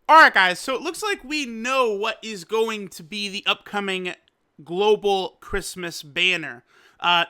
Alright guys, so it looks like we know what is going to be the upcoming global Christmas banner.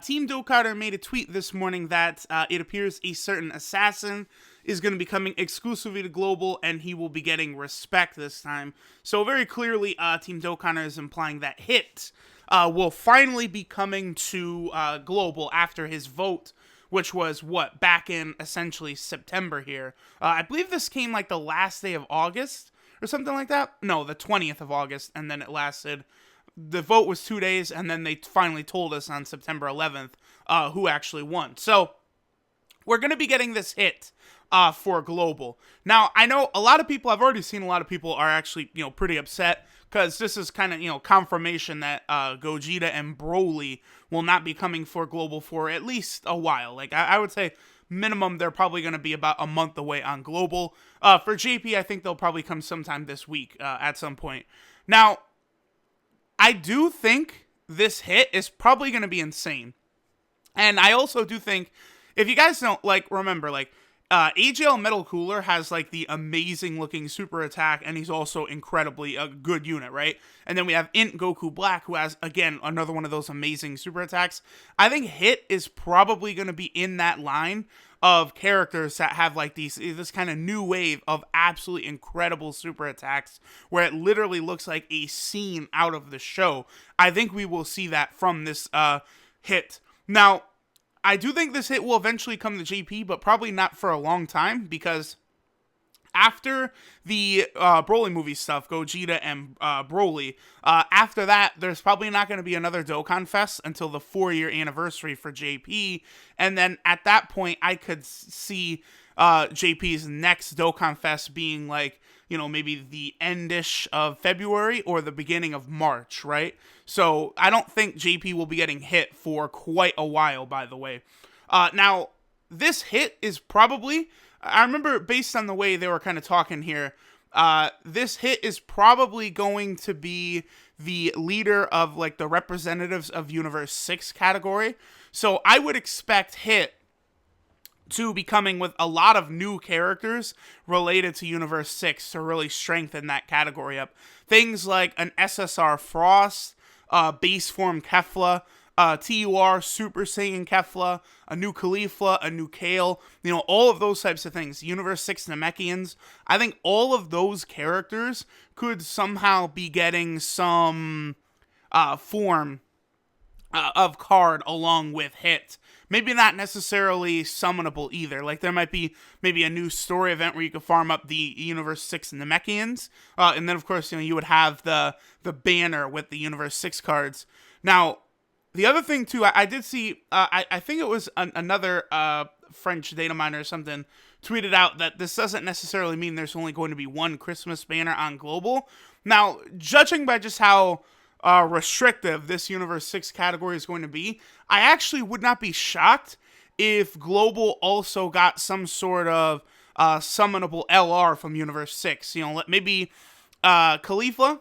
Team Dokkan made a tweet this morning that it appears a certain assassin is going to be coming exclusively to global, and he will be getting respect this time. So very clearly, Team Dokkan is implying that Hit will finally be coming to global after his vote, which was, back in essentially September here. I believe this came like the last day of August or something like that. No, the 20th of August, and then it lasted. The vote was 2 days, and then they finally told us on September 11th who actually won. So we're going to be getting this Hit for global. Now, I know a lot of people, I've already seen a lot of people are actually, pretty upset, because this is kind of, confirmation that Gogeta and Broly will not be coming for global for at least a while. Like, I would say minimum they're probably going to be about a month away on global. For JP, I think they'll probably come sometime this week at some point. Now, I do think this Hit is probably going to be insane. And I also do think, if you guys don't, remember, AJL Metal Cooler has, the amazing-looking super attack, and he's also incredibly a good unit, right? And then we have Int Goku Black, who has, again, another one of those amazing super attacks. I think Hit is probably going to be in that line of characters that have, this kind of new wave of absolutely incredible super attacks, where it literally looks like a scene out of the show. I think we will see that from this Hit. Now, I do think this Hit will eventually come to JP, but probably not for a long time, because after the Broly movie stuff, Gogeta and Broly, after that, there's probably not going to be another Dokkan Fest until the 4-year anniversary for JP, and then at that point, I could see JP's next Dokkan Fest being maybe the endish of February or the beginning of March, right? So I don't think JP will be getting Hit for quite a while, by the way. Now, this Hit is probably, I remember based on the way they were kind of talking here, this Hit is probably going to be the leader of the representatives of Universe 6 category. So I would expect Hit to be coming with a lot of new characters related to Universe 6 to really strengthen that category up. Things like an SSR Frost, base form Kefla, TUR Super Saiyan Kefla, a new Caulifla, a new Kale, all of those types of things. Universe 6 Namekians. I think all of those characters could somehow be getting some form of card along with Hit. Maybe not necessarily summonable either. There might be maybe a new story event where you could farm up the Universe 6 Namekians. And then, of course, you would have the banner with the Universe 6 cards. Now, the other thing, too, I did see, I think it was another French data miner or something tweeted out that this doesn't necessarily mean there's only going to be one Christmas banner on global. Now, judging by just how restrictive this Universe 6 category is going to be, I actually would not be shocked if global also got some sort of summonable LR from Universe 6. Maybe Caulifla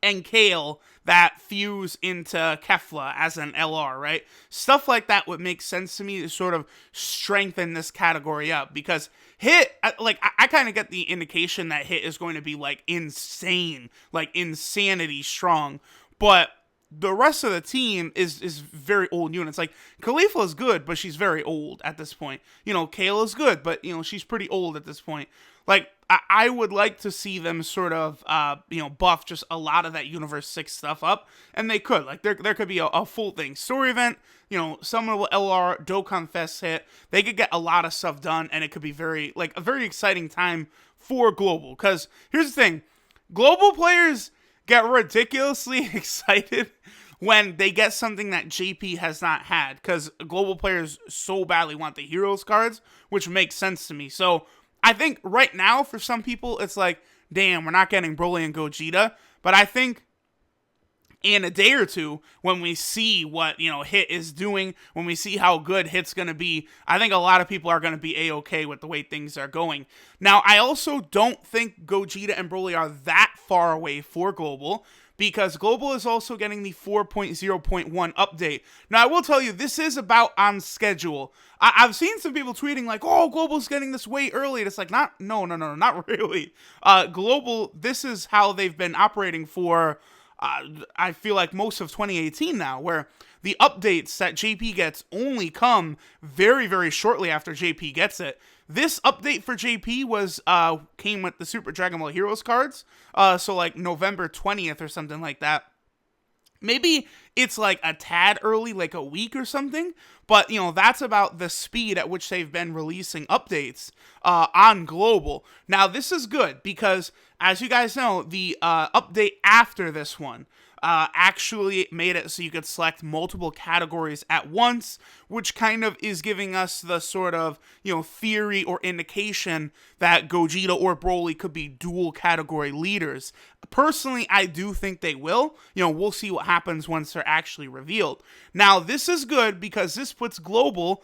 and Kale that fuse into Kefla as an LR, right? Stuff like that would make sense to me to sort of strengthen this category up, because Hit, I kind of get the indication that Hit is going to be insane, insanity strong, but the rest of the team is very old units. Caulifla is good, but she's very old at this point. Kale is good, but she's pretty old at this point. I would like to see them sort of, buff just a lot of that Universe 6 stuff up, and they could. There could be a full thing. Story event, summonable LR, Dokkan Fest Hit. They could get a lot of stuff done, and it could be a very exciting time for global. Because here's the thing, global players get ridiculously excited when they get something that JP has not had, because global players so badly want the Heroes cards, which makes sense to me. So I think right now, for some people, it's damn, we're not getting Broly and Gogeta. But I think in a day or two, when we see what, Hit is doing, when we see how good Hit's going to be, I think a lot of people are going to be A-okay with the way things are going. Now, I also don't think Gogeta and Broly are that far away for global, because Global is also getting the 4.0.1 update. Now, I will tell you, this is about on schedule. I've seen some people tweeting like, oh, Global's getting this way early. And it's like, no, not really. Global, this is how they've been operating for, I feel like most of 2018 now, where the updates that JP gets only come very, very shortly after JP gets it. This update for JP was came with the Super Dragon Ball Heroes cards, so like November 20th or something like that. Maybe it's like a tad early, like a week or something, but that's about the speed at which they've been releasing updates on Global. Now this is good because, as you guys know, the update after this one actually made it so you could select multiple categories at once, which kind of is giving us the sort of, theory or indication that Gogeta or Broly could be dual category leaders. Personally, I do think they will. We'll see what happens once they're actually revealed. Now, this is good because this puts Global,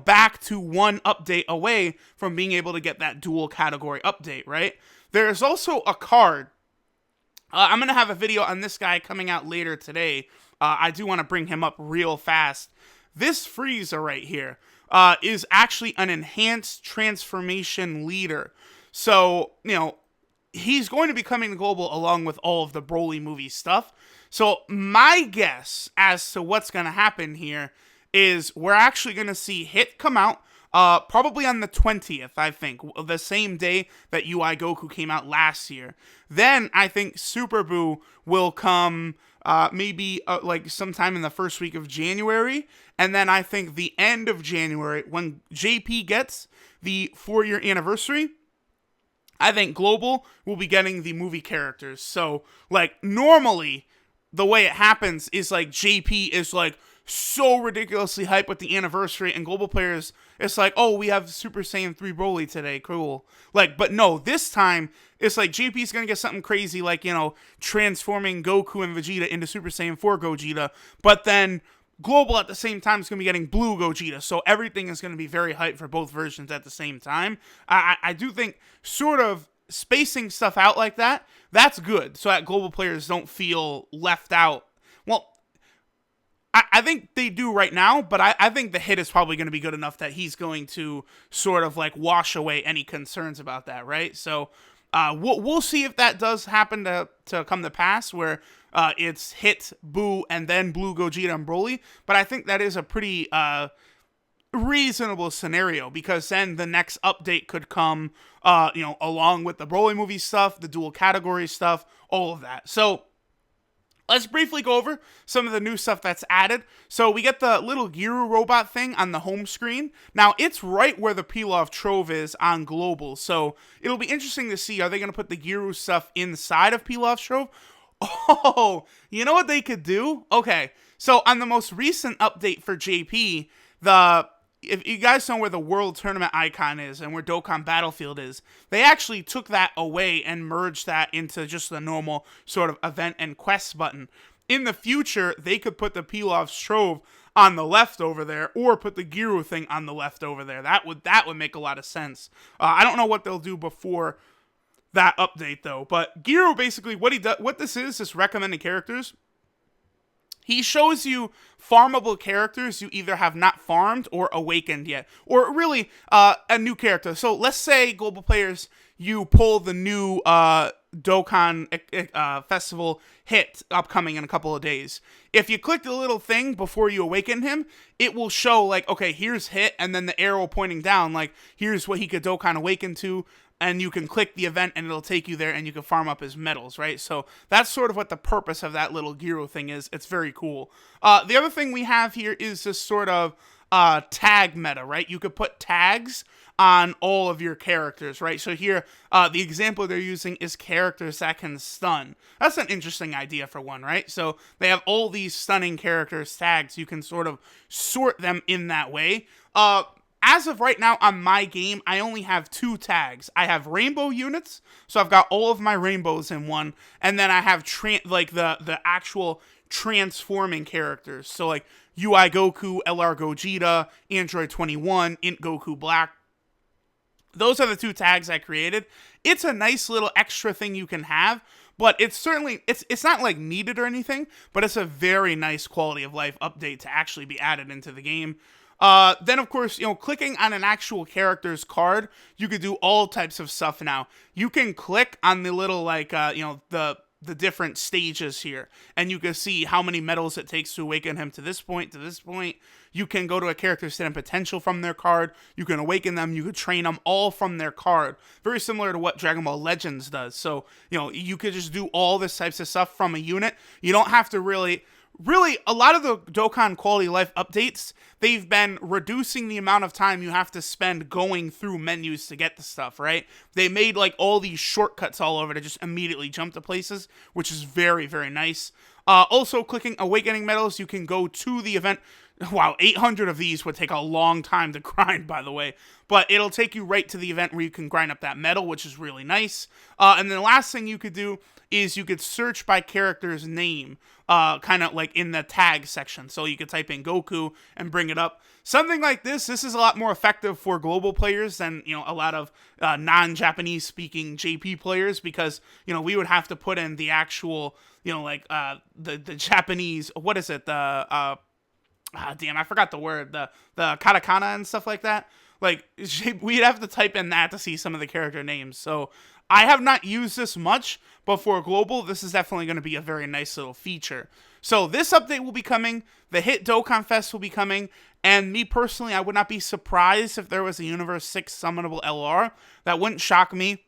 back to one update away from being able to get that dual category update, right? There's also a card. I'm going to have a video on this guy coming out later today. I do want to bring him up real fast. This Frieza right here is actually an enhanced transformation leader. So, he's going to be coming to Global along with all of the Broly movie stuff. So, my guess as to what's going to happen here is we're actually going to see Hit come out. Probably on the 20th, I think, the same day that UI Goku came out last year. Then I think Super Buu will come maybe like sometime in the first week of January. And then I think the end of January, when JP gets the 4-year anniversary, I think Global will be getting the movie characters. So, like, normally, the way it happens is, like, JP is, like, so ridiculously hyped with the anniversary, and Global players, it's like, oh, we have Super Saiyan 3 Broly today, cool. Like, but no, this time, it's like JP's gonna get something crazy, like, transforming Goku and Vegeta into Super Saiyan 4 Gogeta, but then Global at the same time is gonna be getting Blue Gogeta, so everything is gonna be very hyped for both versions at the same time. I do think sort of spacing stuff out like that, that's good, so that Global players don't feel left out. Well, I think they do right now, but I think the Hit is probably going to be good enough that he's going to sort of like wash away any concerns about that, right? So we'll see if that does happen to come to pass, where it's Hit, Buu, and then Blue Gogeta and Broly. But I think that is a pretty reasonable scenario, because then the next update could come, along with the Broly movie stuff, the dual category stuff, all of that. So let's briefly go over some of the new stuff that's added. So we get the little Giru robot thing on the home screen. Now, it's right where the Pilaf Trove is on Global. So it'll be interesting to see, are they going to put the Giru stuff inside of Pilaf Trove? Oh, you know what they could do? Okay, so on the most recent update for JP, if you guys know where the World Tournament icon is and where Dokkan Battlefield is, they actually took that away and merged that into just the normal sort of event and quest button. In the future, they could put the Pilaf's Trove on the left over there, or put the Giru thing on the left over there. That would make a lot of sense. I don't know what they'll do before that update though, but Giru basically what this is recommended characters. He shows you farmable characters you either have not farmed or awakened yet. Or really, a new character. So let's say, Global players, you pull the new Dokkan Festival Hit upcoming in a couple of days. If you click the little thing before you awaken him, it will show, like, okay, here's Hit, and then the arrow pointing down, like, here's what he could Dokkan awaken to. And you can click the event and it'll take you there, and you can farm up his medals, right? So that's sort of what the purpose of that little Giru thing is. It's very cool. The other thing we have here is this sort of tag meta, right? You could put tags on all of your characters, right? So here, the example they're using is characters that can stun. That's an interesting idea for one, right? So they have all these stunning characters tags. You can sort of sort them in that way. As of right now on my game, I only have 2 tags. I have rainbow units, so I've got all of my rainbows in one, and then I have the actual transforming characters. So like UI Goku, LR Gogeta, Android 21, Int Goku Black. Those are the two tags I created. It's a nice little extra thing you can have, but it's certainly it's not like needed or anything, but it's a very nice quality of life update to actually be added into the game. Then of course, clicking on an actual character's card, you could do all types of stuff now. You can click on the little like the different stages here, and you can see how many medals it takes to awaken him to this point, to this point. You can go to a character's hidden potential from their card. You can awaken them. You could train them all from their card. Very similar to what Dragon Ball Legends does. So, you could just do all this types of stuff from a unit. You don't have to really, a lot of the Dokkan quality life updates, they've been reducing the amount of time you have to spend going through menus to get the stuff, right? They made like all these shortcuts all over to just immediately jump to places, which is very, very nice. Also, clicking Awakening Medals, you can go to the event. Wow, 800 of these would take a long time to grind, by the way. But it'll take you right to the event where you can grind up that medal, which is really nice. And then the last thing you could do is you could search by character's name, kind of like in the tag section. So you could type in Goku and bring it up. Something like this is a lot more effective for global players than, a lot of non-Japanese speaking JP players, because, we would have to put in the actual, the Japanese, what is it, damn, I forgot the word, the katakana and stuff like that. Like, we'd have to type in that to see some of the character names. So I have not used this much, but for global, this is definitely going to be a very nice little feature. So this update will be coming, the Hit Dokkan Fest will be coming, and me personally, I would not be surprised if there was a Universe 6 summonable LR. That wouldn't shock me.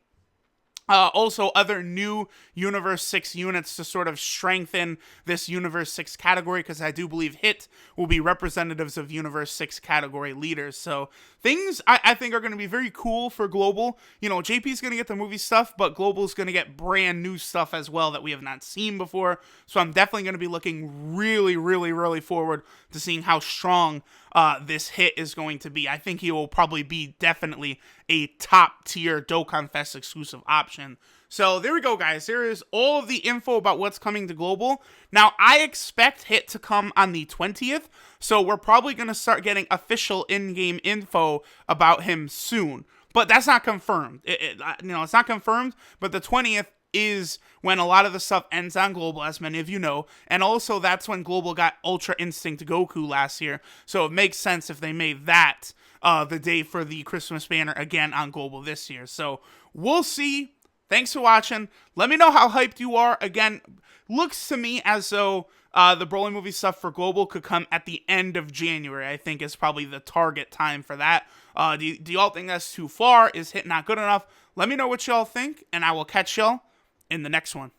Also, other new Universe 6 units to sort of strengthen this Universe 6 category, because I do believe Hit will be representatives of Universe 6 category leaders. So things I think are going to be very cool for Global. JP's going to get the movie stuff, but Global's going to get brand new stuff as well that we have not seen before. So I'm definitely going to be looking really, really, really forward to seeing how strong this Hit is going to be. I think he will probably be definitely a top tier Dokkan Fest exclusive option. So there we go, guys. There is all of the info about what's coming to Global. Now, I expect Hit to come on the 20th, so we're probably going to start getting official in-game info about him soon. But that's not confirmed. It's not confirmed, but the 20th is when a lot of the stuff ends on Global, as many of you know, and also that's when Global got Ultra Instinct Goku last year, so it makes sense if they made that the day for the Christmas banner again on Global this year. So we'll see. Thanks for watching. Let me know how hyped you are. Again, looks to me as though the Broly movie stuff for Global could come at the end of January. I think is probably the target time for that. Do y'all think that's too far? Is Hit not good enough? Let me know what y'all think, and I will catch y'all in the next one.